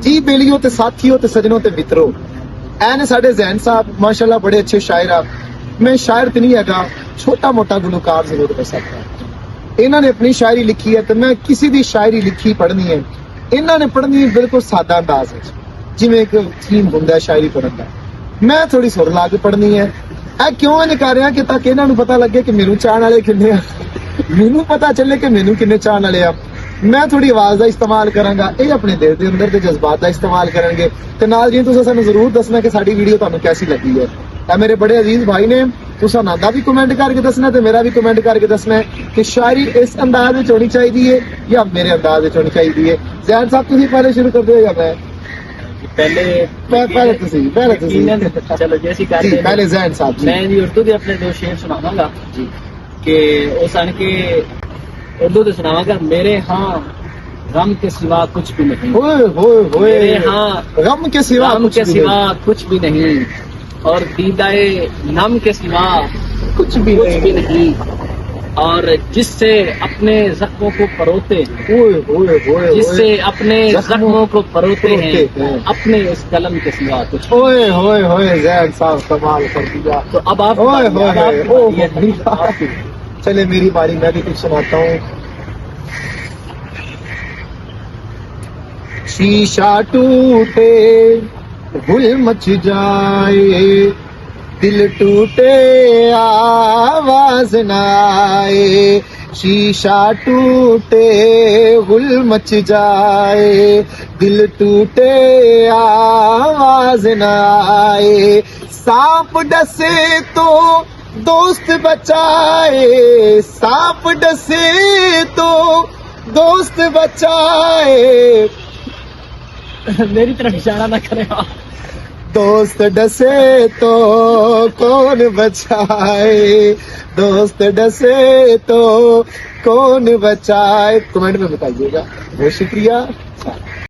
जी बेलियों ते साथियों ते सजनों ते मित्रों, ऐ ने साडे ज़ैन साहब माशाल्लाह बड़े अच्छे शायर आ। मैं शायर तो नहीं हैगा, छोटा मोटा गुलकार जरूर कर सकता। इन्हों ने अपनी शायरी लिखी है तो मैं किसी की शायरी लिखी पढ़नी है, इन्हों ने पढ़नी है बिल्कुल सादा अंदाज है, जिमें एक थीम होंगे शायरी पढ़ने का। मैं थोड़ी सुर ला के पढ़नी है। ऐ क्यों इन्हें कर रहा कि ताकि इन्हों पता लगे कि मैनू चाहने वाले किन्ने आ, मैनू पता चले कि मैनू किन्ने चाहने वाले आ। मैं थोड़ी आवाज का इस्तेमाल करांगा, ये अपने दिल के अंदर के जज्बात का इस्तेमाल करेंगे। तो नाल जी तुसीं सानूं जरूर दसना कि साडी वीडियो तुहानूं कैसी लगी है। ऐ मेरे बड़े अजीज भाई ने, तुसां नादा भी कमेंट करके दसना ते मेरा भी कमेंट करके दसना है कि शायरी इस अंदाज में होनी चाहिए है या मेरे अंदाज में होनी चाहिए है। ज़ैन साहब तुसीं पहले शुरू कर दो या मैं पहले तुसीं चलो जैसी जी, पहले ज़ैन साहब जी। मैं भी उर्दू के अपने दो शेर सुनावांगा जी कि उस आन के उर्दू तो सुनावांगा। मेरे हाँ गम के सिवा कुछ भी नहीं, मेरे हाँ गम के सिवा कुछ भी नहीं, और दीदाए नम के सिवा कुछ भी नहीं, और जिससे अपने जख्मों को परोते, जिससे अपने जख्मों को परोते हैं, अपने इस कलम के सिवा कुछ। ओए होए होए ज़ैन साहब कमाल कर दिया। तो अब आप चले मेरी बारी, मैं भी कुछ सुनाता हूँ। शीशा टूटे गुल मच जाए, दिल टूटे आवाज न आए। शीशा टूटे गुल मच जाए, दिल टूटे आवाज न आए। सांप डसे तो दोस्त बचाए, सांप डसे तो दोस्त बचाए। मेरी तरफ इशारा ना करें आप। दोस्त डसे तो कौन बचाए, दोस्त डसे तो कौन बचाए। कमेंट में बताइएगा। बहुत शुक्रिया।